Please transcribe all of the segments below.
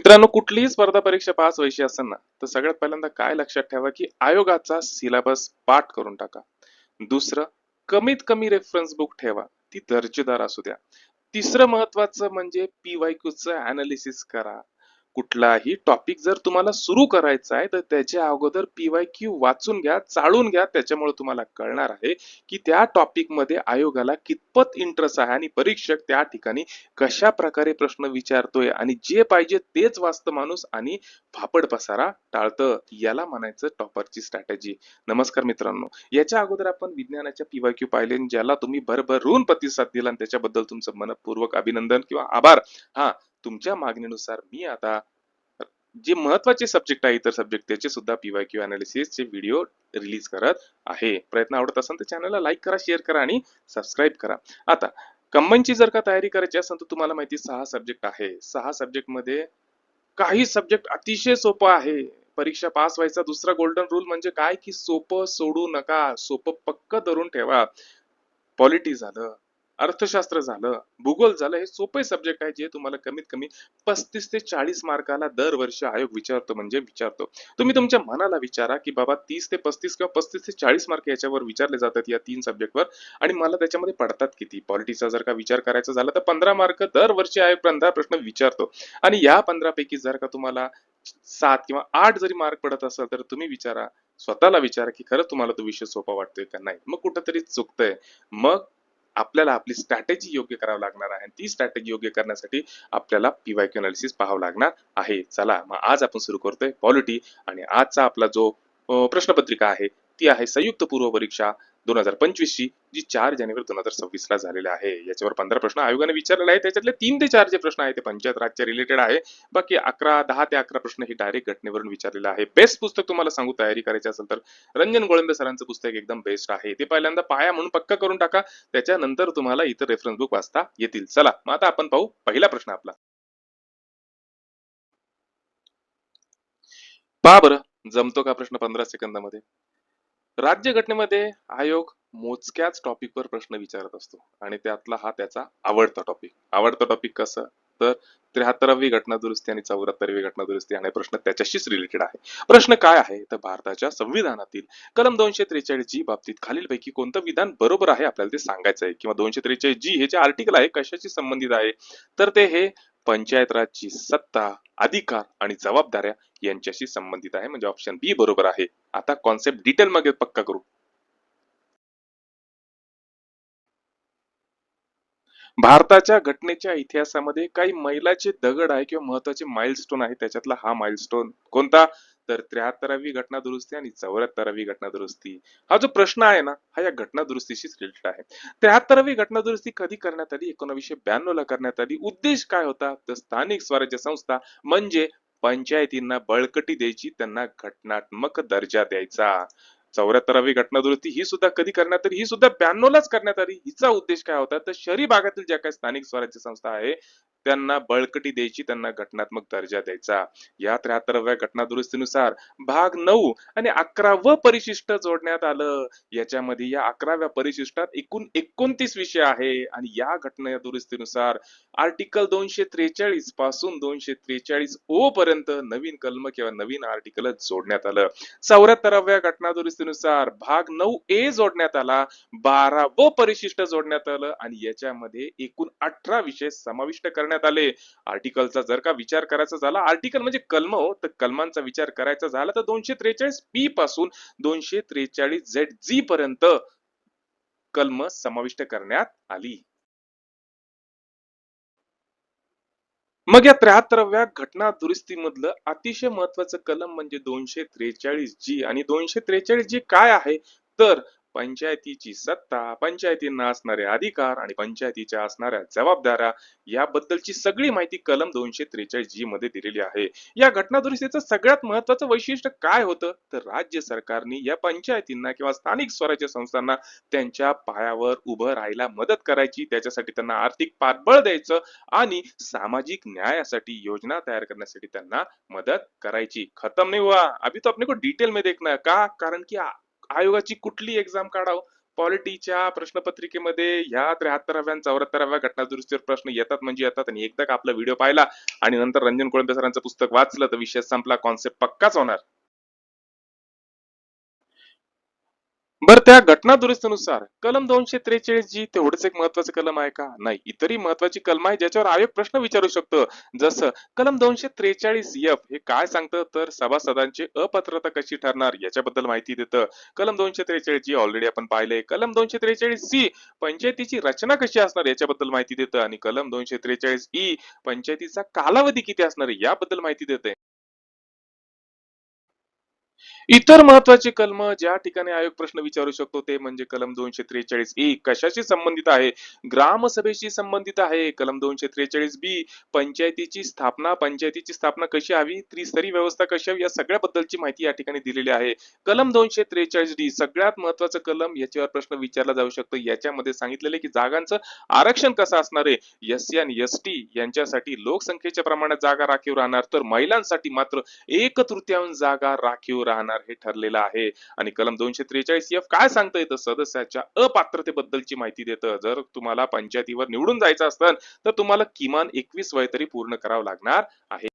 मित्रांनो, कुठलीही स्पर्धा परीक्षा पास व्हायची असेल ना, तर सगळ्यात पहिल्यांदा काय लक्षात ठेवा, की आयोगाचा सिलेबस पाठ करून टाका. दुसरं, कमीत कमी रेफरन्स बुक ठेवा, ती दर्जेदार असू द्या. तिसरं महत्वाचं म्हणजे PYQचं अनालिसिस करा. कुठलाही टॉपिक जर तुम्हाला सुरू करायचा आहे तर त्याच्या अगोदर PYQ वाचून घ्या, चाळून घ्या. त्याच्यामुळे तुम्हाला कळणार आहे की त्या टॉपिक मध्ये आयोगाला कितपत इंटरेस्ट आहे आणि परीक्षक त्या ठिकाणी कशा प्रकारे प्रश्न विचारतोय आणि जे पाहिजे तेच वाचतं माणूस आणि फापड पसारा टाळतं. याला म्हणायचं टॉपरची स्ट्रॅटेजी. नमस्कार मित्रांनो, याच्या अगोदर आपण विज्ञानाच्या PYQ पाहिले आणि ज्याला तुम्ही भरभरून प्रतिसाद दिला आणि त्याच्याबद्दल तुमचं मनपूर्वक अभिनंदन किंवा आभार. हा, तुमच्या मागणीनुसार मी आता जे महत्वाचे सब्जेक्ट आहे, इतर सब्जेक्ट त्याचे सुद्धा PYQ अनालिसिस चे व्हिडिओ रिलीज करत आहे. प्रयत्न आवडत असेल तर चॅनलला लाईक करा, शेअर करा आणि सबस्क्राईब करा. आता कंबाईनची जर का तयारी करायची असेल तर तुम्हाला माहिती 6 सब्जेक्ट आहे. 6 सब्जेक्ट मध्ये काही सब्जेक्ट अतिशय सोपं आहे. परीक्षा पास व्हायचा दुसरा गोल्डन रूल म्हणजे काय, की सोपं सोडू नका, सोपं पक्क धरून ठेवा. पॉलिटी झालं, अर्थशास्त्र झालं, भूगोल झालं, हे सोपे सब्जेक्ट आहे जे तुम्हाला कमीत कमी 35 ते 40 मार्काला दरवर्षी आयोग विचारतो म्हणजे विचारतो. तुम्ही तुमच्या मनाला विचारा की बाबा 30 ते 35 किंवा 35 ते 40 मार्क याच्यावर विचारले जातात या 3 सब्जेक्टवर आणि मला त्याच्यामध्ये पडतात किती. पॉलिटिक्सचा जर का विचार करायचा झाला तर 15 मार्क दरवर्षी आयोग 15 प्रश्न विचारतो आणि या 15 पैकी जर का तुम्हाला 7 किंवा 8 जरी मार्क पडत असेल तर तुम्ही विचारा, स्वतःला विचारा की खरंच तुम्हाला तो विषय सोपा वाटतोय का नाही. मग कुठंतरी चुकतंय. मग आपल्याला आपली स्ट्रॅटेजी योग्य करावी लागणार आहे. ती स्ट्रॅटेजी योग्य करण्यासाठी आपल्याला PYQ अनालिसिस पाहावं लागणार आहे. चला मग आज आपण सुरू करतोय पॉलिटी आणि आजचा आपला जो प्रश्नपत्रिका आहे ती आहे संयुक्त पूर्व परीक्षा 2025 ची, जी 4 जानेवारी 2026 ला झालेली आहे. याच्यावर 15 प्रश्न आयोगाने विचारलेले आहेत. त्याच्यातले 3 ते 4 जे प्रश्न आहेत ते पंचायत राजच्या रिलेटेड आहे. बाकी 10 ते 11 प्रश्न हे डायरेक्ट घटनेवरून विचारलेले आहे. बेस्ट पुस्तक तुम्हाला सांगू तयारी करायची असेल तर रंजन गोळंबे सरांचं पुस्तक एकदम बेस्ट आहे. ते पहिल्यांदा पाया म्हणून पक्का करून टाका, त्याच्यानंतर तुम्हाला इतर रेफरन्स बुक वाचता येतील. चला मग आता आपण पाहू पहिला प्रश्न आपला. पहा बरं, जमतो का प्रश्न 15 सेकंदामध्ये. राज्यघटनेमध्ये आयोग मोजक्याच टॉपिकवर प्रश्न विचारत असतो आणि त्यातला हा त्याचा आवडता टॉपिक. आवडता टॉपिक कसं, तर 73वी घटना दुरुस्ती आणि 74वी घटना दुरुस्ती हा प्रश्न त्याच्याशीच रिलेटेड आहे. प्रश्न काय आहे, तर भारताच्या संविधानातील कलम 243 जी बाबतीत खालीलपैकी कोणतं विधान बरोबर आहे आपल्याला ते सांगायचं आहे, किंवा 243 जी हे जे आर्टिकल आहे कशाशी संबंधित आहे, तर ते हे पंचायत राजची सत्ता, अधिकार आणि जबाबदाऱ्या यांच्याशी संबंधित आहे. म्हणजे ऑप्शन बी बरोबर आहे. आता कॉन्सेप्ट डिटेल मध्ये पक्का करू. भारताच्या घटनेच्या इतिहासामध्ये काही मैलाचे दगड आहे किंवा महत्वाचे माइलस्टोन आहे. त्याच्यातला हा माइलस्टोन कोणता, तर 73वी घटना दुरुस्ती आणि 74वी घटना दुरुस्ती. हा जो प्रश्न आहे ना, हा या घटना दुरुस्तीशीच रिलेटेड आहे. 73वी घटना दुरुस्ती कधी करण्यात आली, 1992 ला करण्यात आली. उद्देश काय होता, तर स्थानिक स्वराज्य संस्था म्हणजे पंचायतींना बळकटी द्यायची, त्यांना घटनात्मक दर्जा द्यायचा. 74वी घटना दुरुस्ती ही सुद्धा कधी करण्यात आली, ही सुद्धा 92 लाच करण्यात आली. हिचा उद्देश काय होता, तर शहरी भागातील ज्या काही स्थानिक स्वराज्य संस्था आहे त्यांना बळकटी द्यायची, त्यांना घटनात्मक दर्जा द्यायचा. या 73व्या घटना दुरुस्तीनुसार भाग 9 आणि 11व परिशिष्ट जोडण्यात आलं. याच्यामध्ये या 11व्या परिशिष्टात एकूण 29 विषय आहे आणि या घटना दुरुस्तीनुसार आर्टिकल 243 पासून 243 ओ पर्यंत नवीन कलम किंवा नवीन आर्टिकल जोडण्यात आलं. 74व्या घटना दुरुस्तीनुसार भाग 9 ए जोडण्यात आला, 12व परिशिष्ट जोडण्यात आलं आणि याच्यामध्ये एकूण 18 विषय समाविष्ट करण्यात आले. आर्टिकलचा जर का विचार करायचा झाला, आर्टिकल म्हणजे कलम हो, तर कलमांचा विचार करायचा झाला तर 243 बी पासून 243 ZG पर्यंत कलम समाविष्ट करण्यात आली. मग या 73व्या घटना दुरुस्तीमधलं अतिशय महत्वाचं कलम म्हणजे 243 जी, आणि 243 जी काय आहे, तर पंचायतीची सत्ता, पंचायतींना असणारे अधिकार आणि पंचायतीच्या असणाऱ्या जबाबदाऱ्या याबद्दलची सगळी माहिती कलम 243 जी मध्ये दिलेली आहे. या घटना दुरुस्तीचं सगळ्यात महत्वाचं वैशिष्ट्य काय होतं, तर राज्य सरकारने या पंचायतींना किंवा स्थानिक स्वराज्य संस्थांना त्यांच्या पायावर उभं राहायला मदत करायची, त्याच्यासाठी त्यांना आर्थिक पाठबळ द्यायचं आणि सामाजिक न्यायासाठी योजना तैयार करण्यासाठी त्यांना मदत करायची. खत्म नहीं हुआ, अभी तो अपने को डिटेल में देखना है. का, कारण की आयोगाची कुठली एग्जाम काढाव पॉलिटीच्या प्रश्नपत्रिकेमध्ये ह्या 73व्या आणि 74व्या घटना दुरुस्तीवर प्रश्न येतात म्हणजे येतात, आणि एकदा का आपला व्हिडिओ पाहिला आणि नंतर रंजन कोळंबे सरांचं पुस्तक वाचलं तर विषय संपला, कॉन्सेप्ट पक्काच होणार. बरं, त्या घटना दुरुस्तीनुसार कलम 243 जी तेवढंच एक महत्वाचं कलम आहे का? नाही, इतरही महत्वाची कलम आहे ज्याच्यावर आयोग प्रश्न विचारू शकतो. जसं कलम 243 F हे काय सांगतं, तर सभासदांची अपात्रता कशी ठरणार याच्याबद्दल माहिती देतं. कलम 243 जी ऑलरेडी आपण पाहिले. कलम 243C पंचायतीची रचना कशी असणार याच्याबद्दल माहिती देतं, आणि कलम 243E पंचायतीचा कालावधी किती असणार आहे याबद्दल माहिती देते. इतर महत्वाची कलम ज्या ठिकाणी आयोग प्रश्न विचारू शकतो ते म्हणजे कलम 243 कशाशी संबंधित आहे, ग्रामसभेशी संबंधित आहे. कलम 243 पंचायतीची स्थापना कशी हवी, त्रिस्तरी व्यवस्था कशी हवी, या सगळ्याबद्दलची माहिती या ठिकाणी दिलेली आहे. कलम 243D सगळ्यात महत्वाचं कलम, याच्यावर प्रश्न विचारला जाऊ शकतो. याच्यामध्ये सांगितलेले की जागांचं आरक्षण कसं असणार आहे. SC आणि ST यांच्यासाठी लोकसंख्येच्या प्रमाणात जागा राखीव राहणार, तर महिलांसाठी मात्र 1/3 जागा राखीव राहणार हे ठरलेलं आहे. आणि कलम 243F काय सांगतंय, तर सदस्याच्या अपात्रतेबद्दलची माहिती देतं. जर तुम्हाला पंचायतीवर निवडून जायचं असेल तर तुम्हाला किमान 21 वय तरी पूर्ण करावं लागणार आहे.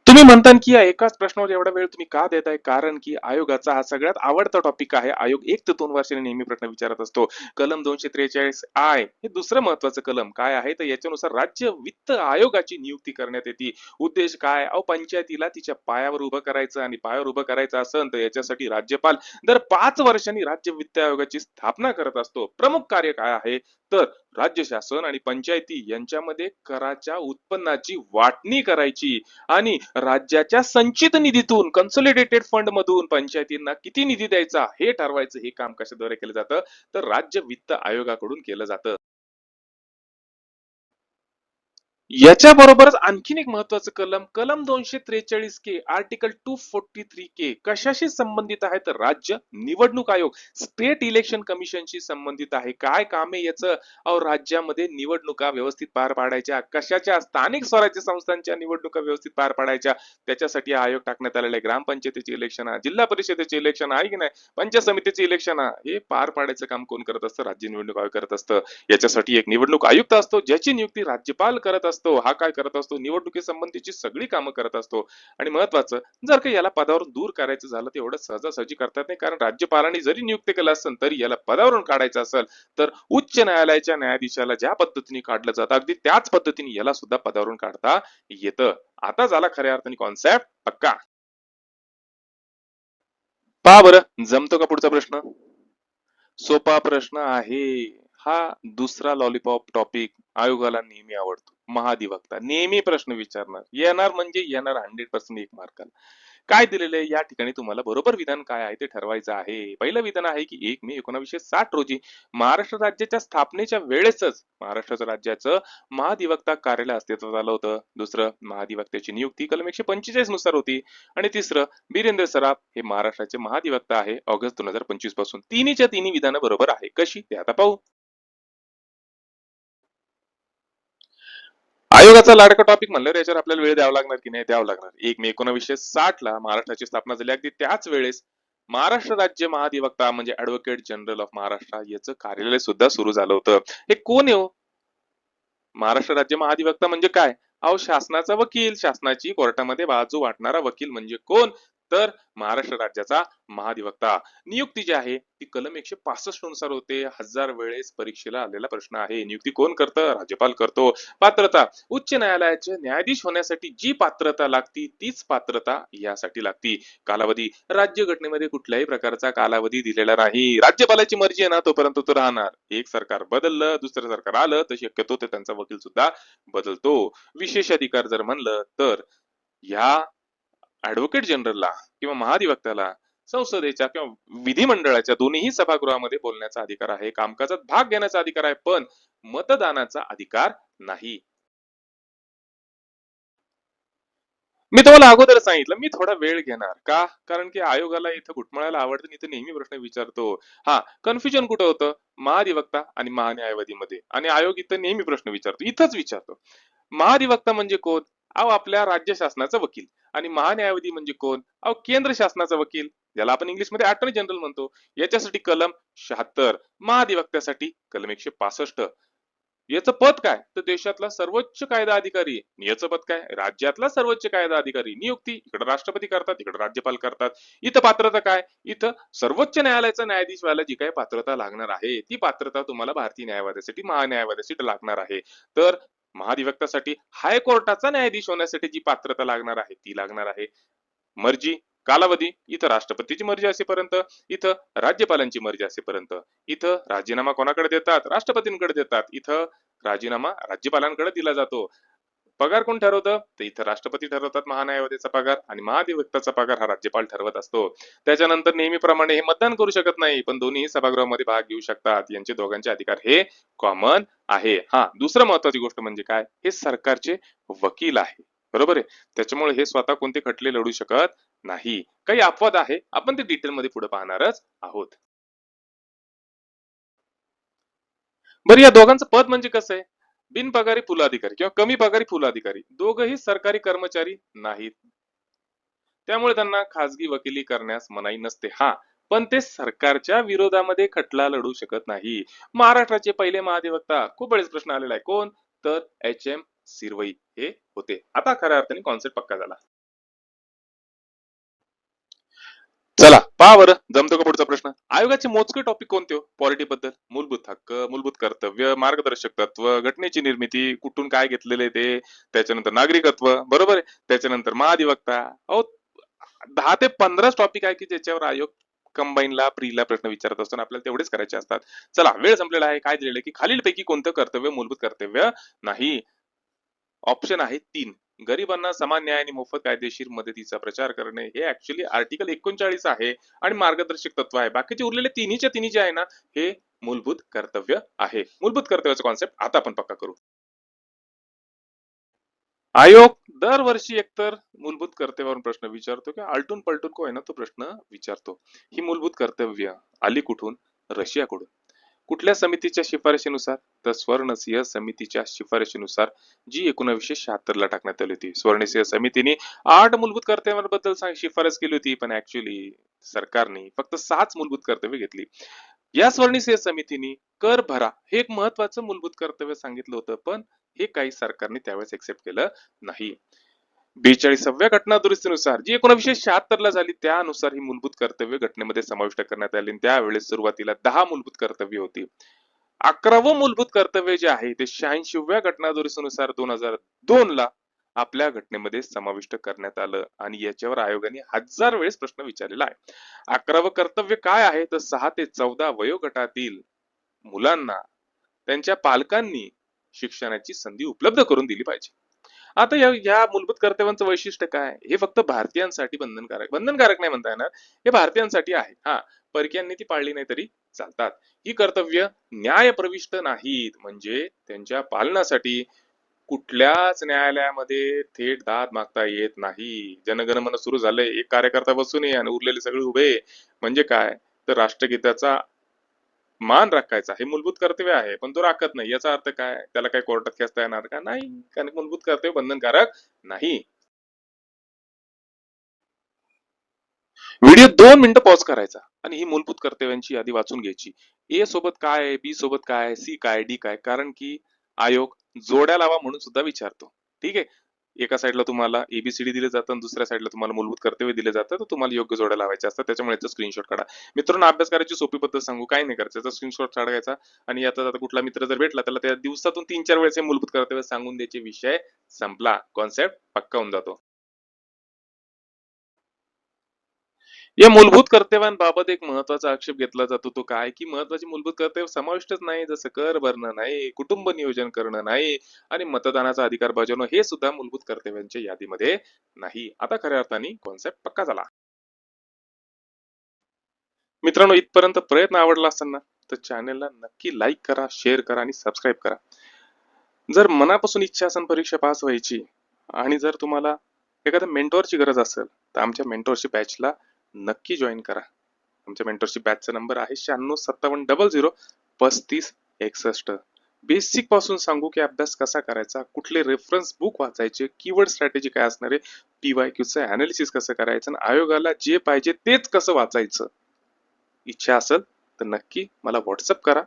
तुम्ही म्हणता की या एकाच प्रश्नावर एवढा वेळ तुम्ही का देताय? कारण की आयोगाचा हा सगळ्यात आवडता टॉपिक आहे. आयोग 1 ते 2 वर्षांनी नेहमी प्रश्न विचारत असतो. कलम 243 हे दुसरं महत्वाचं कलम काय आहे, तर याच्यानुसार राज्य वित्त आयोगाची नियुक्ती करण्यात येते. उद्देश काय? अहो, पंचायतीला तिच्या पायावर उभं करायचं, आणि पायावर उभं करायचं असेल तर याच्यासाठी राज्यपाल दर 5 वर्षांनी राज्य वित्त आयोगाची स्थापना करत असतो. प्रमुख कार्य काय आहे, तर राज्य शासन आणि पंचायती यांच्यामध्ये कराच्या उत्पन्नाची वाटणी करायची, आणि राज्याच्या संचित निधीतून कन्सोलिडेटेड फंड मधून पंचायतींना किती निधी द्यायचा हे ठरवायचं. हे काम कशाद्वारे केलं जातं, तर राज्य वित्त आयोगाकडून केलं जातं. याच्या बरोबरच आणखीन एक महत्वाचं कलम, कलम 243 आर्टिकल 243 कशाशी संबंधित आहे, तर राज्य निवडणूक आयोग स्टेट इलेक्शन कमिशनशी संबंधित आहे. काय काम आहे याचं? अहो, राज्यामध्ये निवडणुका व्यवस्थित पार पाडायच्या, कशाच्या, स्थानिक स्वराज्य संस्थांच्या निवडणुका व्यवस्थित पार पाडायच्या, त्याच्यासाठी हा आयोग टाकण्यात आलेला आहे. ग्रामपंचायतीचे इलेक्शन, जिल्हा परिषदेचे इलेक्शन आहे की नाही, पंचायत समितीचे इलेक्शन, हे पार पाडायचं काम कोण करत असतं? राज्य निवडणूक आयोग करत असतं. याच्यासाठी एक निवडणूक आयुक्त असतो ज्याची नियुक्ती राज्यपाल करत असतो. हा काय करत असतो? निवडणुकीसंबंधीची सगळी कामं करत असतो. आणि महत्वाचं, जर का याला पदावरून दूर करायचं झालं तर एवढं सहजासहजी करतात नाही, कारण राज्यपालांनी जरी नियुक्त केलं असेल तरी याला पदावरून काढायचं असेल तर उच्च न्यायालयाच्या न्यायाधीशाला ज्या पद्धतीने काढलं जातं अगदी त्याच पद्धतीने याला सुद्धा पदावरून काढता येतं. आता झाला खऱ्या अर्थाने कॉन्सेप्ट पक्का. पहा बरं, जमतो का पुढचा प्रश्न? सोपा प्रश्न आहे. हा दुसरा लॉलीपॉप टॉपिक आयोगाला नेहमी आवडतो. महाधिवक्ता नेहमी प्रश्न विचारणार, येणार म्हणजे येणार 100% 1 मार्काला. काय दिलेलं आहे या ठिकाणी, तुम्हाला बरोबर विधान काय आहे ते ठरवायचं आहे. पहिलं विधान आहे की 1 मे 1960 रोजी महाराष्ट्र राज्याच्या स्थापनेच्या वेळेसच महाराष्ट्र राज्याचं महाधिवक्ता कार्यालय अस्तित्वात आलं होतं. दुसरं, महाधिवक्त्याची नियुक्ती कलम 145 नुसार होती. आणि तिसरं, बिरेंद्र सराफ हे महाराष्ट्राचे महाधिवक्ता आहे ऑगस्ट 2025 पासून. तिन्हीच्या तिन्ही विधानं बरोबर आहे. कशी ते आता पाहू. आयोगाचा लाडका टॉपिक म्हणल्यावर याच्यावर आपल्याला वेळ द्यावा लागणार की नाही? द्यावा लागणार. 1 मे 1960 महाराष्ट्राची स्थापना झाली. अगदी त्याच वेळेस महाराष्ट्र राज्य महाधिवक्ता म्हणजे ऍडव्होकेट जनरल ऑफ महाराष्ट्र याचं कार्यालय सुद्धा सुरू झालं होतं. हे कोण आहे हो? महाराष्ट्र राज्य महाधिवक्ता म्हणजे काय? अहो, शासनाचा वकील, शासनाची कोर्टामध्ये बाजू वाटणारा वकील म्हणजे कोण? तर महाराष्ट्र राज्याचा महाधिवक्ता. नियुक्ती जी आहे ती कलम 165 नुसार होते. 1000 वेळेस परीक्षेला आलेला प्रश्न आहे. नियुक्ती कोण करतं? राज्यपाल करतो. पात्रता, उच्च न्यायालयाचे न्यायाधीश होण्यासाठी जी पात्रता लागती तीच पात्रता यासाठी लागती. कालावधी, राज्य घटनेमध्ये कुठल्याही प्रकारचा कालावधी दिलेला नाही. राज्यपालाची मर्जी आहे ना, तोपर्यंत तो राहणार. एक सरकार बदललं, दुसरं सरकार आलं तर शक्यतो ते त्यांचा वकील सुद्धा बदलतो. विशेष अधिकार जर म्हणलं तर ह्या ऍडव्होकेट जनरलला किंवा महाधिवक्त्याला संसदेच्या किंवा विधिमंडळाच्या दोन्ही सभागृहामध्ये बोलण्याचा अधिकार आहे, कामकाजात भाग घेण्याचा अधिकार आहे, पण मतदानाचा अधिकार नाही. मी तुम्हाला अगोदर सांगितलं, मी थोडा वेळ घेणार का, कारण की आयोगाला इथं घुटमळायला आवडतं आणि इथं नेहमी प्रश्न विचारतो. हा, कन्फ्युजन कुठं होतं? महाधिवक्ता आणि महान्यायवादीमध्ये, आणि आयोग इथं नेहमी प्रश्न विचारतो, इथंच विचारतो. महाधिवक्ता म्हणजे कोण? अहो, आपल्या राज्य शासनाचा वकील. आणि महान्यायवादी म्हणजे कोण? अहो, केंद्र शासनाचा वकील. ज्याला आपण इंग्लिशमध्ये अटॉर्नी जनरल म्हणतो, याच्यासाठी कलम 76, महाधिवक्त्यासाठी कलम 165. याचं पद काय? तर देशातला सर्वोच्च कायदा अधिकारी. याचं पद काय? राज्यातला सर्वोच्च कायदा अधिकारी. नियुक्ती इकडे राष्ट्रपती करतात, इकडे राज्यपाल करतात. इथं पात्रता काय? इथं सर्वोच्च न्यायालयाचा न्यायाधीश व्हायला जी काही पात्रता लागणार आहे, ती पात्रता तुम्हाला भारतीय न्यायवाद्यासाठी, महान्यायवाद्यासाठी लागणार आहे. तर महाधिवक्त्यासाठी हायकोर्टाचा न्यायाधीश होण्यासाठी जी पात्रता लागणार आहे, ती लागणार आहे. मर्जी, कालावधी, इथं राष्ट्रपतीची मर्जी असेपर्यंत, इथं राज्यपालांची मर्जी असेपर्यंत. इथं राजीनामा कोणाकडे देतात? राष्ट्रपतींकडे देतात. इथं राजीनामा राज्यपालांकडे दिला जातो. पगार कोण ठरवतं? तर इथं राष्ट्रपती ठरवतात महान्यायवादीचा पगार, आणि महाधिवक्त्याचा पगार हा राज्यपाल ठरवत असतो. त्याच्यानंतर नेहमीप्रमाणे हे मतदान करू शकत नाही, पण दोन्ही सभागृहामध्ये भाग घेऊ शकतात. यांचे दोघांचे अधिकार हे कॉमन आहे. हा, दुसरं महत्वाची गोष्ट म्हणजे काय? हे सरकारचे वकील आहे. बरोबर आहे. त्याच्यामुळे हे स्वतः कोणते खटले लढू शकत नाही. काही अपवाद आहे, आपण ते डिटेलमध्ये पुढे पाहणारच आहोत. बरं, या दोघांचं पद म्हणजे कसं आहे? बिनपगारी फुल अधिकारी किंवा कमी पगारी फुल अधिकारी, दोघही सरकारी कर्मचारी नाहीत. त्यामुळे त्यांना खासगी वकिली करण्यास मनाई नसते. हा, पण ते सरकारच्या विरोधामध्ये खटला लढू शकत नाही. महाराष्ट्राचे पहिले महाधिवक्ता, खूप वेळेस प्रश्न आलेला आहे, कोण? तर HM सिरवई हे होते. आता खऱ्या अर्थाने कॉन्सेप्ट पक्का झाला. चला पहा बरं, जमतो का पुढचा प्रश्न? आयोगाचे मोजके टॉपिक कोणते हो? पॉलिटी बद्दल, मूलभूत हक्क, मूलभूत कर्तव्य, मार्गदर्शक तत्व, घटनेची निर्मिती, कुठून काय घेतलेले ते, त्याच्यानंतर नागरिकत्व, बरोबर आहे. त्याच्यानंतर महाधिवक्ता. अहो, 10 ते 15 टॉपिक आहे की ज्याच्यावर आयोग कंबाईनला प्रीला प्रश्न विचारत असतो आणि आपल्याला तेवढेच करायचे असतात. चला, वेळ संपलेला आहे. काय दिलेलं आहे की खालीलपैकी कोणतं कर्तव्य मूलभूत कर्तव्य नाही? ऑप्शन आहे 3. गरिबांना समान न्याय आणि मोफत कायदेशीर मदतीचा प्रचार करणे, हे ऍक्च्युली आर्टिकल 39 आहे आणि मार्गदर्शक तत्व आहे. बाकीचे उरलेले तिन्हीच्या तिन्ही जे आहे ना, हे मूलभूत कर्तव्य आहे. मूलभूत कर्तव्याचा कॉन्सेप्ट आता आपण पक्का करू. आयोग दरवर्षी एकतर मूलभूत कर्तव्यावरून प्रश्न विचारतो किंवा आलटून पलटून को आहे ना तो प्रश्न विचारतो. ही मूलभूत कर्तव्य आली कुठून? रशियाकडून. कुठल्या समितीच्या शिफारशीनुसार? तर स्वर्णसिंह समितीच्या शिफारशीनुसार, जी 1976 ला टाकण्यात आली होती. स्वर्णसिंह समितीने 8 मूलभूत कर्तव्यांबद्दल शिफारस केली होती, पण ऍक्च्युली सरकारने फक्त 6च मूलभूत कर्तव्य घेतली. या स्वर्णसिंह समितीने कर भरा हे एक महत्वाचं मूलभूत कर्तव्य सांगितलं होतं, पण हे काही सरकारने त्यावेळेस एक्सेप्ट केलं नाही. 42व्या घटना दुरुस्तीनुसार, जी 1976 ला झाली, त्यानुसार ही मूलभूत कर्तव्य घटनेमध्ये समाविष्ट करण्यात आली. त्यावेळेस सुरुवातीला 10 मूलभूत कर्तव्य होती. 11वं मूलभूत कर्तव्य जे आहे ते 86व्या घटना दुरुस्तीनुसार 2002 ला आपल्या घटनेमध्ये समाविष्ट करण्यात आलं, आणि याच्यावर आयोगाने 1000 वेळेस प्रश्न विचारलेला आहे. 11वं कर्तव्य काय आहे? तर 6 ते 14 वयोगटातील मुलांना त्यांच्या पालकांनी शिक्षणाची संधी उपलब्ध करून दिली पाहिजे. आता या मूलभूत कर्तव्यांचं वैशिष्ट्य काय? हे फक्त भारतीयांसाठी बंधनकारक नाही म्हणता येणार, हे भारतीयांसाठी आहे. हा, परकीयांनी ती पाळली नाही तरी चालतात. ही कर्तव्य न्यायप्रविष्ट नाहीत, म्हणजे त्यांच्या पालनासाठी कुठल्याच न्यायालयामध्ये थेट दाद मागता येत नाही. जनगणमन सुरू झालंय, एक कार्यकर्ता बसून आणि उरलेले सगळे उभे. म्हणजे काय? तर राष्ट्रगीताचा मान राखायचा हे मूलभूत कर्तव्य आहे, पण तो राखत नाही. याचा अर्थ काय? त्याला काही कोर्टात खेचता येणार का? नाही, कारण मूलभूत कर्तव्य बंधनकारक नाही. व्हिडिओ 2 मिनिटं पॉज करायचा आणि ही मूलभूत कर्तव्यांची यादी वाचून घ्यायची. ए सोबत काय आहे, बी सोबत काय आहे, सी काय, डी काय, कारण की आयोग जोड्या लावा म्हणून सुद्धा विचारतो. ठीक आहे. एका साईडला तुम्हाला एबीसीडी दिले जातं आणि दुसऱ्या साईडला तुम्हाला मूलभूत कर्तव्य दिले जातं, तर तुम्हाला योग्य जोड्या लावायच्या असतात. त्याच्यामुळे याचा स्क्रीनशॉट काढा. मित्रांनो, अभ्यास करायची सोपी पद्धत सांगू, काय नाही करायचं, याचा स्क्रीनशॉट काढायचा आणि याचा आता कुठला मित्र जर भेटला त्याला त्या दिवसातून 3-4 वेळेस हे मूलभूत कर्तव्य सांगून द्यायचे, विषय संपला, कॉन्सेप्ट पक्का होऊन जातो. या मूलभूत कर्तव्यांबाबत एक महत्वाचा आक्षेप घेतला जातो, तो काय की महत्वाची मूलभूत कर्तव्य समाविष्टच नाही, जसं कर भरणं नाही, कुटुंब नियोजन करणं नाही आणि मतदानाचा अधिकार बजावणं, हे सुद्धा मूलभूत कर्तव्यांच्या यादीमध्ये नाही. आता खऱ्या अर्थाने कॉन्सेप्ट पक्का झाला. मित्रांनो, इथपर्यंत प्रयत्न आवडला असेल ना, तर चॅनलला नक्की लाईक करा, शेअर करा आणि सबस्क्राईब करा. जर मनापासून इच्छा असेल परीक्षा पास व्हायची आणि जर तुम्हाला एखाद्या मेंटॉरची गरज असेल, तर आमच्या मेंटॉरशिप बॅचला नक्की जॉईन करा. आमच्या मेंटरशिप बॅचचा नंबर आहे 9657003561. बेसिक पासून सांगू की अभ्यास कसा करायचा, कुठले रेफरन्स बुक वाचायचे, कीवर्ड स्ट्रॅटेजी काय असणार आहे, PYQचं अनालिसिस कसं करायचं आणि आयोगाला जे पाहिजे तेच कसं वाचायचं, इच्छा असेल तर नक्की मला व्हॉट्सअप करा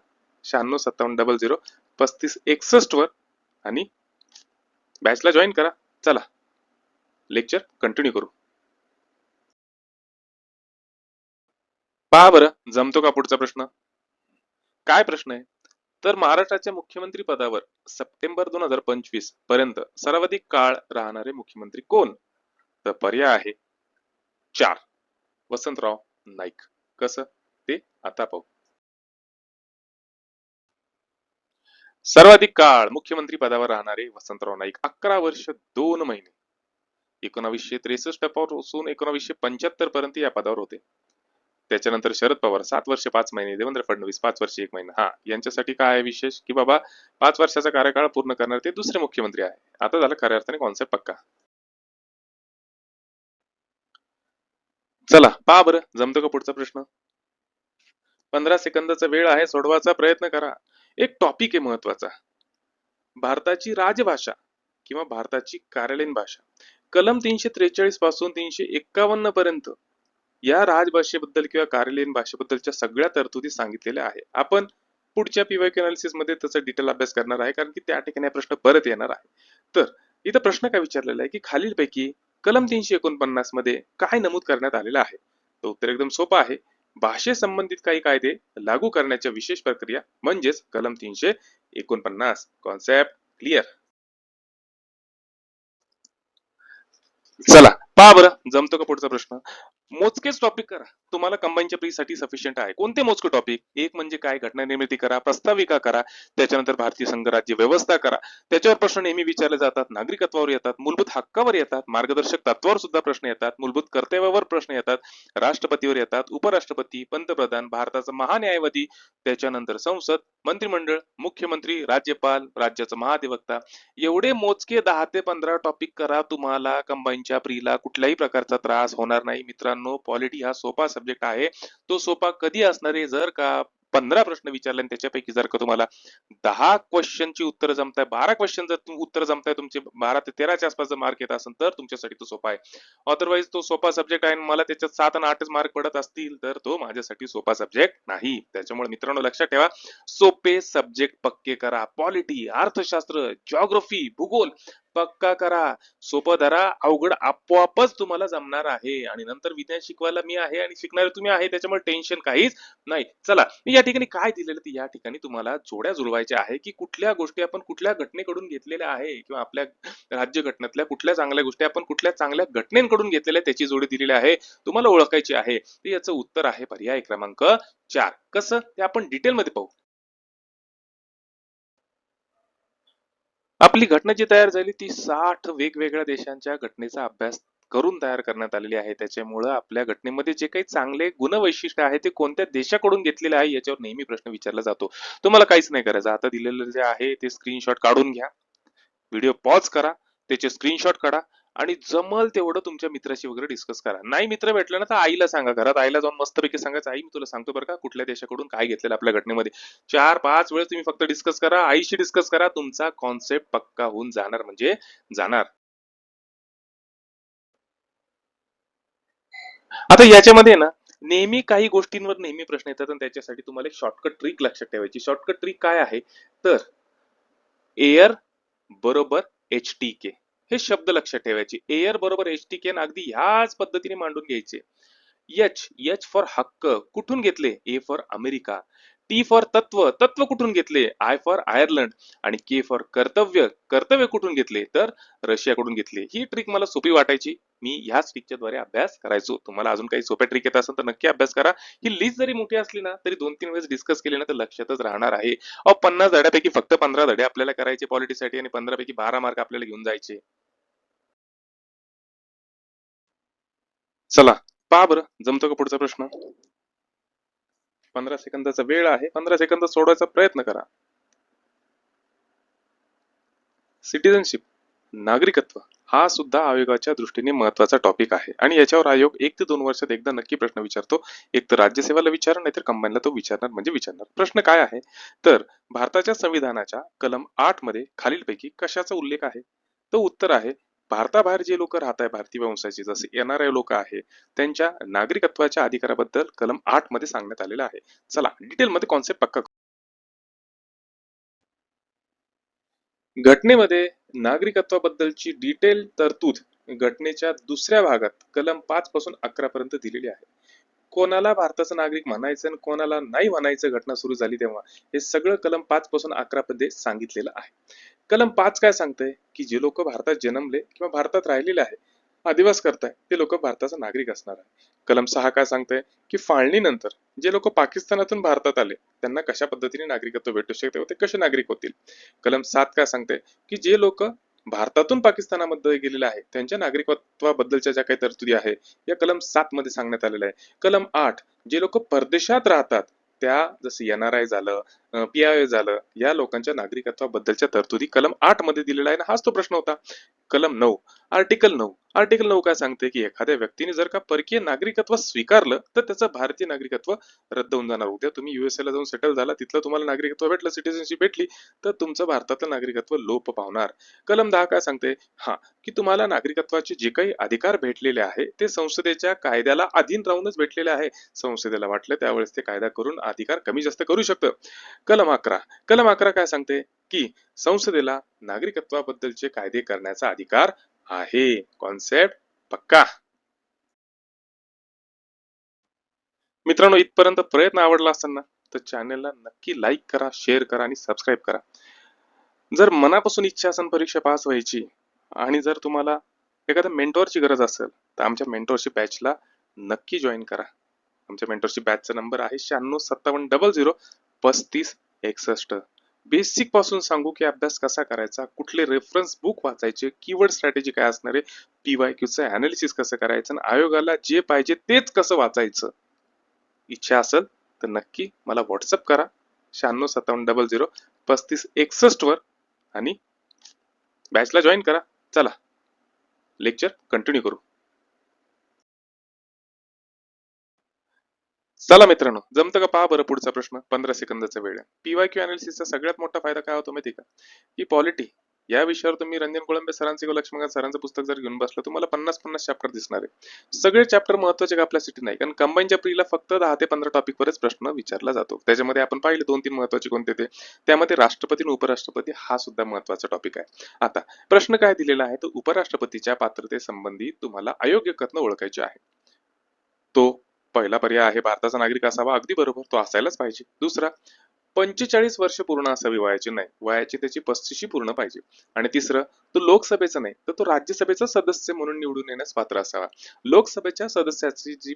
9657003561 वर आणि बॅचला जॉईन करा. चला लेक्चर कंटिन्यू करू. पहा बरं जमतो का पुढचा प्रश्न. काय प्रश्न आहे तर महाराष्ट्राच्या मुख्यमंत्री पदावर सप्टेंबर 2025 पर्यंत सर्वाधिक काळ राहणारे मुख्यमंत्री कोण. तर पर्याय आहे 4 वसंतराव नाईक. कसं ते आता पाहू. सर्वाधिक काळ मुख्यमंत्री पदावर राहणारे वसंतराव नाईक 11 वर्ष 2 महिने 1963 पासून 1975 पर्यंत या पदावर होते. त्याच्यानंतर शरद पवार 7 वर्ष 5 महिने, देवेंद्र फडणवीस 5 वर्ष 1 महिना. हा यांच्यासाठी काय आहे विशेष की बाबा 5 वर्षाचा कार्यकाळ पूर्ण करणारे ते दुसरे मुख्यमंत्री आहे. आता झालं खऱ्या अर्थाने कॉन्सेप्ट पक्का. चला पहा बरं जमतो का पुढचा प्रश्न. 15 सेकंदाचा वेळ आहे, सोडवायचा प्रयत्न करा. एक टॉपिक आहे महत्वाचा. भारताची राजभाषा किंवा भारताची कार्यालयीन भाषा कलम 343 पासून 351 पर्यंत या राजभाषेबद्दल किंवा कार्यालयीन भाषेबद्दलच्या सगळ्या तरतुदी सांगितलेल्या आहे. आपण पुढच्या PYQ अनालिसिस मध्ये त्याचा डिटेल अभ्यास करणार आहे, कारण की त्या ठिकाणी प्रश्न परत येणार आहे. तर इथं प्रश्न काय विचारलेला आहे की खालीलपैकी कलम 349 मध्ये काय नमूद करण्यात आलेलं आहे. तर उत्तर एकदम सोपं आहे. भाषेसंबंधित काही कायदे लागू करण्याच्या विशेष प्रक्रिया म्हणजेच कलम 349. Concept clear. चला पहा बरं जमतो का पुढचा प्रश्न. मोजकेच टॉपिक करा, तुम्हाला कंबाईनच्या प्री साठी सफिशियंट आहे. कोणते मोजके टॉपिक. एक म्हणजे काय घटना निर्मिती करा, प्रस्ताविका करा, त्याच्यानंतर भारतीय संघराज्य व्यवस्था करा. त्याच्यावर प्रश्न नेहमी विचारले जातात. नागरिकत्वावर येतात, मूलभूत हक्कावर येतात, मार्गदर्शक तत्वावर सुद्धा प्रश्न येतात, मूलभूत कर्तव्यावर प्रश्न येतात, राष्ट्रपतीवर येतात, उपराष्ट्रपती, पंतप्रधान, भारताचा महान्यायवादी, त्याच्यानंतर संसद, मंत्रिमंडळ, मुख्यमंत्री, राज्यपाल, राज्याचा महाधिवक्ता. एवढे मोजके 10 ते 15 टॉपिक करा, तुम्हाला कंबाईनच्या प्रीला कुठल्याही प्रकारचा त्रास होणार नाही. मित्रांनो पॉलिटी हा सोपा सब्जेक्ट आहे. तो सोपा कधी असणार आहे जर का 15 प्रश्न विचारले आणि त्याच्यापैकी जर का तुम्हाला 10 क्वेश्चनची उत्तर जमताय, 12 क्वेश्चन जर उत्तर जमताय, तुमचे 12 ते 13च्या आसपास जर मार्क येत असेल तर तुमच्यासाठी तो सोपा आहे. अदरवाईज तो सोपा सब्जेक्ट आहे आणि मला त्याच्यात 7 आणि 8च मार्क पडत असतील तर तो माझ्यासाठी सोपा सब्जेक्ट नाही. त्याच्यामुळे मित्रांनो लक्षात ठेवा, सोपे सब्जेक्ट पक्के करा. पॉलिटी, अर्थशास्त्र, जिओग्राफी, भूगोल पक्का करा. सोपं धरा, अवघड आपोआपच तुम्हाला जमणार आहे. आणि नंतर विज्ञान शिकवायला मी आहे आणि शिकणारे तुम्ही आहे, त्याच्यामुळे टेन्शन काहीच नाही. चला मी या ठिकाणी काय दिलेलं ते या ठिकाणी तुम्हाला जोड्या जुळवायच्या आहे की कुठल्या गोष्टी आपण कुठल्या घटनेकडून घेतलेल्या आहे किंवा आपल्या राज्यघटनेतल्या कुठल्या चांगल्या गोष्टी आपण कुठल्या चांगल्या घटनेकडून घेतलेल्या त्याची जोडी दिलेली आहे, तुम्हाला ओळखायची आहे. तर याचं उत्तर आहे पर्याय क्रमांक 4. कसं ते आपण डिटेलमध्ये पाहू. आपली घटना जी तयार झाली ती 60 वेगवेगळ्या देशांच्या घटनेचा अभ्यास करून तयार करण्यात आलेली आहे. त्याच्यामुळे आपल्या घटनेमध्ये जे काही चांगले गुणवैशिष्ट्य आहे ते कोणत्या देशाकडून घेतलेले आहे याच्यावर नेहमी प्रश्न विचारला जातो. तुम्हाला काहीच नाही करायचं. आता दिलेलं जे आहे ते स्क्रीनशॉट काढून घ्या, व्हिडिओ पॉज करा, त्याचे स्क्रीनशॉट काढा आणि जमल तेवढं तुमच्या मित्राशी वगैरे डिस्कस करा. नाही मित्र भेटला ना तर आईला सांगा, घरात आईला जाऊन मस्तपैकी सांगायचं, आई मी तुला सांगतो बरं का कुठल्या देशाकडून काय घेतलेलं आपल्या घटनेमध्ये. 4-5 वेळेस तुम्ही फक्त डिस्कस करा, आईशी डिस्कस करा, तुमचा कॉन्सेप्ट पक्का होऊन जाणार म्हणजे जाणार. आता याच्यामध्ये ना नेहमी काही गोष्टींवर नेहमी प्रश्न येतात आणि त्याच्यासाठी तुम्हाला एक शॉर्टकट ट्रिक लक्षात ठेवायची. शॉर्टकट ट्रिक काय आहे तर एअर बरोबर HTK हे शब्द लक्षात ठेवायचे. एअर बरोबर HTK अगदी ह्याच पद्धतीने मांडून घ्यायचे. एच फॉर हक्क कुठून घेतले, A for America. T for तत्व, तत्व कुठून घेतले, आय फॉर आयर्लंड. आणि के फॉर कर्तव्य, कर्तव्य कुठून घेतले तर रशियाकडून घेतले. ही ट्रिक मला सोपी वाटायची, मी ह्याच ट्रिकच्या द्वारे अभ्यास करायचो. तुम्हाला अजून काही सोप्या ट्रिक येत असेल तर नक्की अभ्यास करा. ही लिस्ट जरी मोठी असली ना तरी 2-3 वेळेस डिस्कस केली ना तर लक्षातच राहणार आहे. 50 धड्यापैकी फक्त 15 धडे आपल्याला करायचे पॉलिटिक्ससाठी आणि 15 पैकी 12 मार्क आपल्याला घेऊन जायचे. चला पहा बरं जमतो का पुढचा प्रश्न. 15 सेकंदाचा वेळ आहे, 15 सेकंद सोडवायचा प्रयत्न करा. सिटिझनशिप, नागरिकत्व हा सुद्धा आयोगाच्या दृष्टीने महत्वाचा टॉपिक आहे आणि याच्यावर आयोग 1 ते 2 वर्षात एकदा नक्की प्रश्न विचारतो. एक तर राज्यसेवेला विचारणार नाहीतर कंबाईनला तो विचारणार म्हणजे विचारणार. प्रश्न काय आहे तर भारताच्या संविधानाच्या कलम 8 मध्ये खालीलपैकी कशाचा उल्लेख आहे. तो उत्तर आहे भारताबाहेर जे लोक राहत आहे भारतीय वंशाचे जसे NRI लोक आहे त्यांच्या नागरिकत्वाच्या अधिकाराबद्दल कलम 8 मध्ये सांगण्यात आलेलं आहे. चला डिटेल मध्ये कॉन्सेप्ट पक्का करू. घटनेमध्ये नागरिकत्वाबद्दलची डिटेल तरतूद घटनेच्या दुसऱ्या भागात कलम 5 पासून 11 पर्यंत दिलेली आहे. कोणाला भारताचा नागरिक म्हणायचं आणि कोणाला नाही म्हणायचं घटना सुरू झाली तेव्हा हे सगळं कलम 5 पासून 11 मध्ये सांगितलेलं आहे. कलम 5 काय सांगतंय की जे लोक भारतात जन्मले किंवा भारतात राहिलेले आहे अधिवास करताय ते लोक भारताचा नागरिक असणार आहे. कलम 6 काय सांगतंय की फाळणीनंतर जे लोक पाकिस्तानातून भारतात आले त्यांना कशा पद्धतीने नागरिकत्व भेटू शकते व ते कसे नागरिक होतील. कलम 7 काय सांगते की जे लोक भारतातून पाकिस्तानामध्ये गेलेले आहे त्यांच्या नागरिकत्वाबद्दलच्या ज्या काही तरतुदी आहे या कलम 7 मध्ये सांगण्यात आलेलं आहे. कलम 8 जे लोक परदेशात राहतात त्या जसे NRI झालं PIO झालं या लोकांच्या नागरिकत्वाबद्दलच्या तरतुदी कलम 8 मध्ये दिलेला आहे. हाच तो प्रश्न होता. कलम 9 आर्टिकल 9 काय सांगते की एखाद्या व्यक्तीने जर का परकीय नागरिकत्व स्वीकारलं तर त्याचं भारतीय नागरिकत्व रद्द होऊन जाणार. उद्या तुम्ही USA ला जाऊन सेटल झाला तिथलं तुम्हाला नागरिकत्व भेटलं सिटिझनशिप भेटली तर तुमचं भारतातलं नागरिकत्व लोप पावणार. कलम 10 काय सांगते की तुम्हाला नागरिकत्वाचे जे काही अधिकार भेटलेले आहे ते संसदेच्या कायद्याला अधीन राहूनच भेटलेले आहे. संसदेला वाटलं त्यावेळेस ते कायदा करून अधिकार कमी जास्त करू शकतं. कलम 11 काय सांगते की संसदेला नागरिकत्वाबद्दलचे कायदे करण्याचा अधिकार आहे. कॉन्सेप्ट पक्का. मित्रांनो इथपर्यंत प्रयत्न आवडला असेल ना तर चॅनलला नक्की लाईक करा, शेअर करा आणि सबस्क्राईब करा. जर मनापासून इच्छा असेल परीक्षा पास व्हायची आणि जर तुम्हाला एखाद्या मेंटॉरची गरज असेल तर आमच्या मेंटॉरशिप बॅचला नक्की जॉईन करा. आमच्या मेंटॉरशिप बॅचचा नंबर आहे 9657003561. बेसिक पासून सांगू की अभ्यास कसा करायचा, कुठले रेफरन्स बुक वाचायचे, कीवर्ड स्ट्रॅटेजी काय असणार आहे, PYQचं अनालिसिस कसं करायचं आणि आयोगाला जे पाहिजे तेच कसं वाचायचं. इच्छा असेल तर नक्की मला व्हॉट्सअप करा 9657003561 वर आणि बॅचला जॉईन करा. चला लेक्चर कंटिन्यू करू. चला मित्रांनो जमतं का पहा बरं पुढचा प्रश्न. 15 सेकंदाचा वेळ आहे. PYQ अनालिसिसचा सगळ्यात मोठा फायदा काय होतो माहिती का की पॉलिटी या विषयावर तुम्ही रंजन कोळंबे सरांचे किंवा लक्ष्मणकांत सरांचं पुस्तक जर घेऊन बसलं तुम्हाला 50-50 चॅप्टर दिसणार आहे. सगळे चॅप्टर महत्वाचे का आपल्यासाठी नाही कारण कंबाईनच्या प्रीला फक्त 10 ते 15 टॉपिक वरच प्रश्न विचारला जातो. त्याच्यामध्ये आपण पाहिले 2-3 महत्वाचे कोणते ते त्यामध्ये राष्ट्रपती आणि उपराष्ट्रपती हा सुद्धा महत्वाचा टॉपिक आहे. आता प्रश्न काय दिलेला आहे तर उपराष्ट्रपतीच्या पात्रतेसंबंधी तुम्हाला अयोग्य कथनं ओळखायचे आहे. तो पहिला पर्याय आहे भारताचा नागरिक असावा. अगदी बरोबर तो असायलाच पाहिजे. दुसरा 45 वर्ष पूर्ण असावी वयाची नाही वयाची त्याची 35 पूर्ण पाहिजे. आणि तिसरं तो लोकसभेचा नाही तर तो राज्यसभेचा सदस्य म्हणून निवडून येण्यास पात्र असावा. लोकसभेच्या सदस्याची जी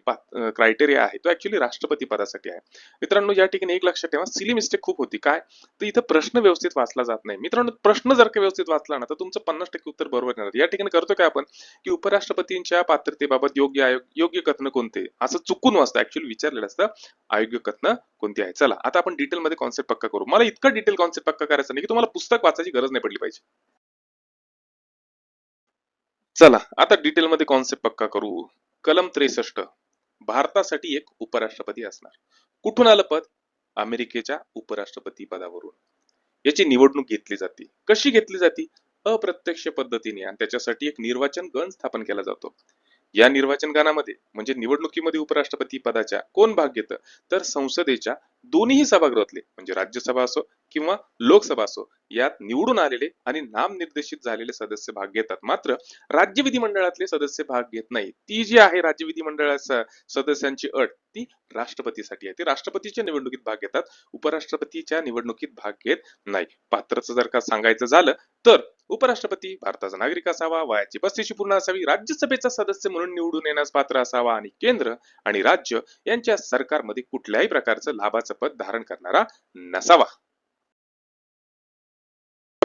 क्रायटेरिया आहे तो ऍक्च्युली राष्ट्रपती पदासाठी आहे. मित्रांनो या ठिकाणी एक लक्षात ठेवा सिली मिस्टेक खूप होती काय तर इथं प्रश्न व्यवस्थित वाचला जात नाही. मित्रांनो प्रश्न जर का व्यवस्थित वाचला ना तर तुमचं 50% उत्तर बरोबर येणार. या ठिकाणी करतो काय आपण की उपराष्ट्रपतींच्या पात्रतेबाबत योग्य कथनं कोणते असं चुकून वाचतं ऍक्च्युअली विचारलेलं असतं अयोग्य कथनं कोणती आहे. चला आता आपण डिटेल मध्ये कॉन्सेप्ट पक्का करू. मला इतकं डिटेल कॉन्सेप्ट पक्का करायचं नाही की तुम्हाला पुस्तक वाचायची गरज नाही पडली पाहिजे. चला आता डिटेल मध्ये कॉन्सेप्ट पक्का करू. कलम 63 भारतासाठी एक उपराष्ट्रपती असणार. कुठून आलं पद अमेरिकेच्या उपराष्ट्रपती पदावरून. याची निवडणूक घेतली जाते. कशी घेतली जाते अप्रत्यक्ष पद्धतीने आणि त्याच्यासाठी एक निर्वाचन गण स्थापन केला जातो. या निर्वाचन गणामध्ये म्हणजे निवडणुकीमध्ये उपराष्ट्रपती पदाच्या कोण भाग घेतं तर संसदेच्या दोन्ही सभागृहातले म्हणजे राज्यसभा असो किंवा लोकसभा असो यात निवडून आलेले आणि नामनिर्देशित झालेले सदस्य भाग घेतात. मात्र राज्य विधिमंडळातले सदस्य भाग घेत नाही. ती जी आहे राज्य विधिमंडळाच्या सदस्यांची अट ती राष्ट्रपतीसाठी आहे. ते राष्ट्रपतीच्या निवडणुकीत भाग घेतात उपराष्ट्रपतीच्या निवडणुकीत भाग घेत नाही. पात्रचं जर का सांगायचं झालं तर उपराष्ट्रपती भारताचा नागरिक असावा, वयाची 35 पूर्ण असावी, राज्यसभेचा सदस्य म्हणून निवडून येण्यास पात्र असावा आणि केंद्र आणि राज्य यांच्या सरकारमध्ये कुठल्याही प्रकारचं लाभाचं पद धारण करणारा नसावा.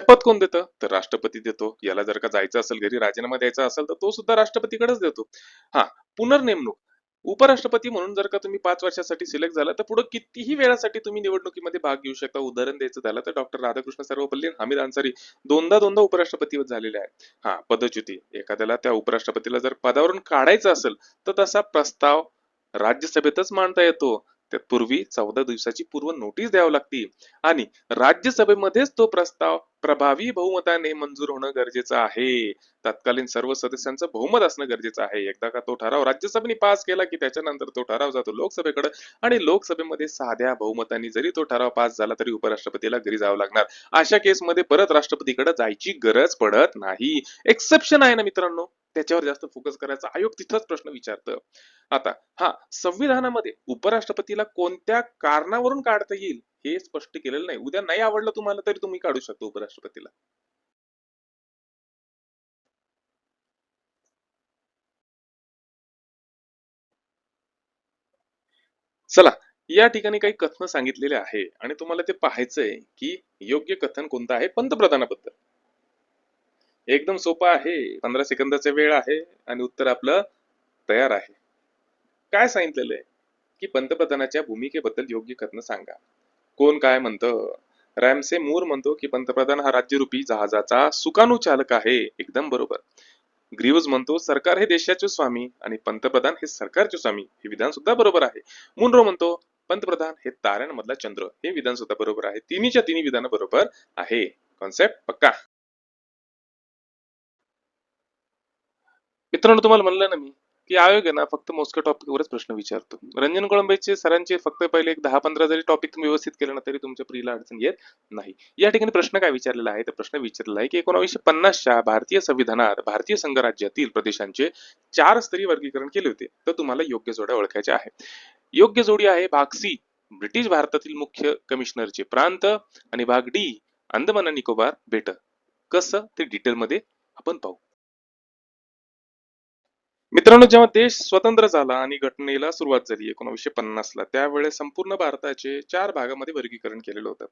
पद कोण देतं तर राष्ट्रपती देतो. याला जर का जायचं असेल घरी राजीनामा द्यायचा असेल तर तो सुद्धा राष्ट्रपतीकडेच देतो. पुनर्नेमणूक उपराष्ट्रपती म्हणून जर का तुम्ही 5 वर्षासाठी सिलेक्ट झाला तर पुढे कितीही वेळासाठी तुम्ही निवडणुकीमध्ये भाग घेऊ शकता. उदाहरण द्यायचं झालं तर डॉक्टर राधाकृष्ण सर्वपल्ली हमीद अन्सारी दोनदा उपराष्ट्रपती झालेले आहेत. पदच्युती एखाद्याला त्या उपराष्ट्रपतीला जर पदावरून काढायचं असेल तर तसा प्रस्ताव राज्यसभेतच मांडता येतो. त्यापूर्वी 14 दिवसाची पूर्व नोटीस द्यावी लागते आणि राज्यसभेमध्येच तो प्रस्ताव प्रभावी बहुमताने मंजूर होणं गरजेचं आहे. तत्कालीन सर्व सदस्यांचं बहुमत असणं गरजेचं आहे. एकदा का तो ठराव राज्यसभेने पास केला की त्याच्यानंतर तो ठराव जातो लोकसभेकडे आणि लोकसभेमध्ये साध्या बहुमताने जरी तो ठराव पास झाला तरी उपराष्ट्रपतीला घरी जावं लागणार. अशा केसमध्ये परत राष्ट्रपतीकडे जायची गरज पडत नाही. एक्सेप्शन आहे ना मित्रांनो, त्याच्यावर जास्त फोकस करायचा. आयोग तिथंच प्रश्न विचारतं. आता हा संविधानामध्ये उपराष्ट्रपतीला कोणत्या कारणावरून काढता येईल हे स्पष्ट केलेलं नाही. उद्या नाही आवडलं तुम्हाला तरी तुम्ही काढू शकता उपराष्ट्रपतीला. चला, या ठिकाणी काही कथन सांगितलेले आहे आणि तुम्हाला ते पाहायचंय की योग्य कथन कोणतं आहे पंतप्रधानाबद्दल. एकदम सोपं आहे. 15 सेकंदाचा वेळ आहे आणि उत्तर आपलं तयार आहे. काय सांगितलेलं आहे की पंतप्रधानाच्या भूमिकेबद्दल योग्य कथन सांगा. कोण काय म्हणतं? रॅमसे मूर म्हणतो की पंतप्रधान हा राज्यरूपी जहाजाचा सुकाणू चालक आहे. एकदम बरोबर. ग्रीव्हज म्हणतो सरकार हे देशाचे स्वामी आणि पंतप्रधान हे सरकारचे स्वामी. हे विधान सुद्धा बरोबर आहे. मुनरो म्हणतो पंतप्रधान हे ताऱ्यांमधला चंद्र. हे विधान सुद्धा बरोबर आहे. तिन्हीच्या तिन्ही विधान बरोबर आहे. कॉन्सेप्ट पक्का. मित्रांनो, तुम्हाला म्हणलं ना मी की आयोग आहे ना फक्त मोजक्या टॉपिकवरच प्रश्न विचारतो. रंजन कोळंबेचे सरांचे फक्त पहिले एक 10-15 जरी टॉपिक तुम्ही व्यवस्थित केलं ना तरी तुमच्या प्रीला अडचण येत नाही. या ठिकाणी प्रश्न काय विचारलेला आहे? तर प्रश्न विचारलेला आहे की 1950च्या भारतीय संविधानात भारतीय संघराज्यातील प्रदेशांचे 4 स्तरीय वर्गीकरण केले होते. तर तुम्हाला योग्य जोड्या ओळखायच्या आहेत. योग्य जोडी आहे भाग सी ब्रिटिश भारतातील मुख्य कमिशनरचे प्रांत आणि भाग डी अंदमान आणि निकोबार बेट. कसं ते डिटेलमध्ये आपण पाहू. मित्रांनो, जेव्हा देश स्वतंत्र झाला आणि घटनेला सुरुवात झाली 1950 ला त्यावेळेस संपूर्ण भारताचे 4 भागामध्ये वर्गीकरण केलेलं होतं.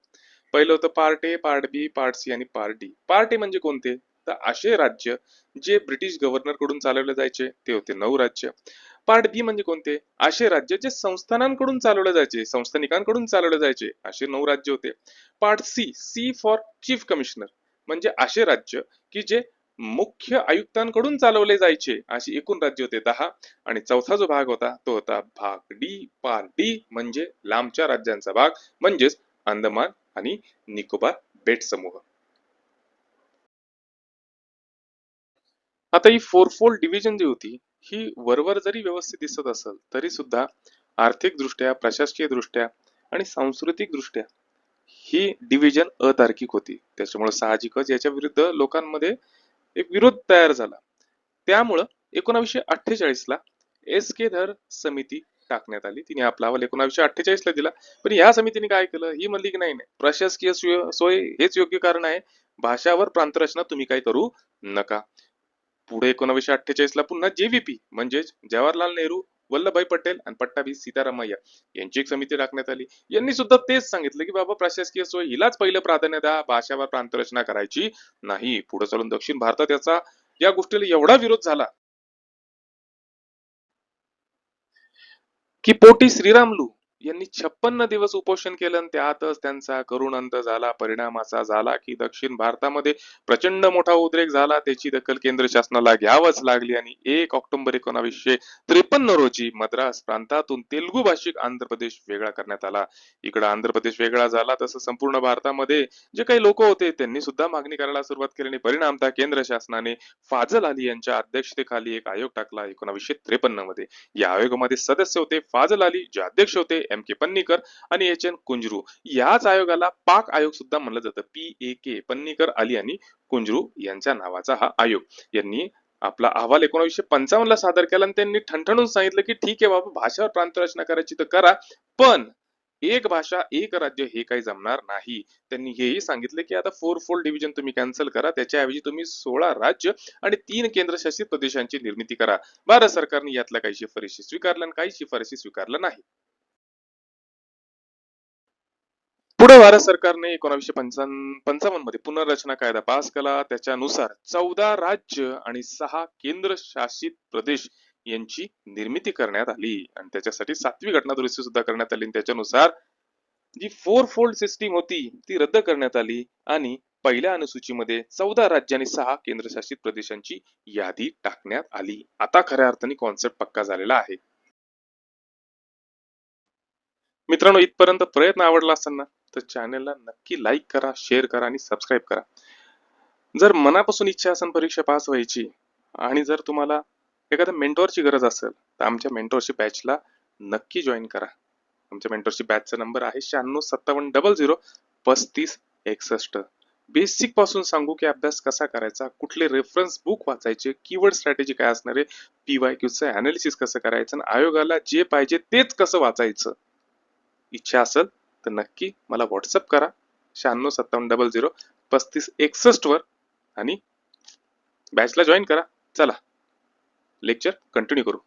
पहिलं होतं part A, part B, part C आणि पार्ट डी. पार्ट ए म्हणजे कोणते? तर असे राज्य जे ब्रिटिश गव्हर्नर कडून चालवले जायचे ते होते 9 राज्य. पार्ट बी म्हणजे कोणते? असे राज्य जे संस्थानांकडून चालवले जायचे, संस्थानिकांकडून चालवले जायचे, असे 9 राज्य होते. Part C, C for chief commissioner, म्हणजे असे राज्य की जे मुख्य आयुक्तांकडून चालवले जायचे, अशी एकूण राज्य होते 10. आणि चौथा जो भाग होता तो होता भाग डी. पार्ट डी म्हणजे लांबच्या राज्यांचा भाग, म्हणजेच अंदमान आणि निकोबार बेट समूह. आता ही फोरफोल्ड डिव्हिजन जी होती ही वरवर जरी व्यवस्थित दिसत असेल तरी सुद्धा आर्थिक दृष्ट्या, प्रशासकीय दृष्ट्या आणि सांस्कृतिक दृष्ट्या ही डिव्हिजन अतार्किक होती. त्याच्यामुळे साहजिकच याच्या विरुद्ध लोकांमध्ये एक विरोध तयार झाला. त्यामुळं 1948 ला एस के धर समिती टाकण्यात आली. तिने आपला अहवाल 1948 ला दिला. पण या समितीने काय केलं? ही म्हणली की नाही, प्रशासकीय सोय हेच योग्य कारण आहे, भाषावर प्रांतरचना तुम्ही काय करू नका. पुढे 1948 ला पुन्हा जेव्हीपी म्हणजेच जवाहरलाल नेहरू, वल्लभभाई पटेल आणि पट्टाभी सीतारामय्या यांची एक समिती टाकण्यात आली. यांनी सुद्धा तेच सांगितलं की बाबा प्रशासकीय सोय हिलाच पहिलं प्राधान्य द्या, भाषावर प्रांतरचना करायची नाही. पुढे चालून दक्षिण भारतात याचा या गोष्टीला एवढा विरोध झाला की पोटी श्रीरामलू यांनी 56 दिवस उपोषण केलं आणि त्यातच त्यांचा करुण अंत झाला. परिणाम असा झाला की दक्षिण भारतामध्ये प्रचंड मोठा उद्रेक झाला. त्याची दखल केंद्र शासनाला घ्यावंच लागली आणि 1 ऑक्टोबर 1953 रोजी मद्रास प्रांतातून तेलुगू भाषिक आंध्र प्रदेश वेगळा करण्यात आला. इकडे आंध्र प्रदेश वेगळा झाला तसं संपूर्ण भारतामध्ये जे काही लोक होते त्यांनी सुद्धा मागणी करायला सुरुवात केली आणि परिणामतः केंद्र शासनाने फाजल अली यांच्या अध्यक्षतेखाली एक आयोग टाकला 1953 मध्ये. या आयोगामध्ये सदस्य होते फाजल अली, जे अध्यक्ष होते एम के पन्नीकर आणि एच एन कुंजरू. याच आयोगाला पाक आयोग सुद्धा म्हणलं जातं. PAK, पन्नीकर, अली आणि कुंजरू यांच्या नावाचा हा आयोग. यांनी आपला अहवाल 1955 ला सादर केला आणि त्यांनी ठणठणून सांगितलं की ठीक आहे बाबा, भाषावर प्रांतरचना करायची तर करा, पण एक भाषा एक राज्य हे काही जमणार नाही. त्यांनी हेही सांगितले की आता फोरफोल्ड डिव्हिजन तुम्ही कॅन्सल करा, त्याच्याऐवजी तुम्ही 16 राज्य आणि 3 केंद्रशासित प्रदेशांची निर्मिती करा. भारत सरकारने यातल्या काही शिफारशी स्वीकारल्या आणि काही शिफारशी स्वीकारल्या नाही. पुढे भारत सरकारने 1955 मध्ये पुनर्रचना कायदा पास केला. त्याच्यानुसार 14 राज्य आणि 6 केंद्रशासित प्रदेश यांची निर्मिती करण्यात आली आणि त्याच्यासाठी 7वी घटना दुरुस्ती सुद्धा करण्यात आली. त्याच्यानुसार जी फोर फोल्ड सिस्टीम होती ती रद्द करण्यात आली आणि पहिल्या अनुसूचीमध्ये 14 राज्य आणि 6 केंद्रशासित प्रदेशांची यादी टाकण्यात आली. आता खऱ्या अर्थाने कॉन्सेप्ट पक्का झालेला आहे. मित्रांनो, इथपर्यंत प्रयत्न आवडला असेल ना तर चॅनलला नक्की लाईक करा, शेअर करा आणि सबस्क्राईब करा. जर मनापासून इच्छा असेल परीक्षा पास व्हायची आणि जर तुम्हाला एखाद्या मेंटॉरची गरज असेल तर आमच्या मेंटॉरशिप बॅचला नक्की जॉईन करा. आमच्या मेंटॉरशिप बॅचचा नंबर आहे 9657003561. बेसिक पासून सांगू की अभ्यास कसा करायचा, कुठले रेफरन्स बुक वाचायचे, कीवर्ड स्ट्रॅटेजी काय असणार आहे, पीवायक्यूचं अनालिसिस कसं करायचं आणि आयोगाला जे पाहिजे तेच कसं वाचायचं. इच्छा असेल तर नक्की मला व्हॉट्सअप करा 9657003561 वर आणि बॅचला जॉईन करा. चला लेक्चर कंटिन्यू करू.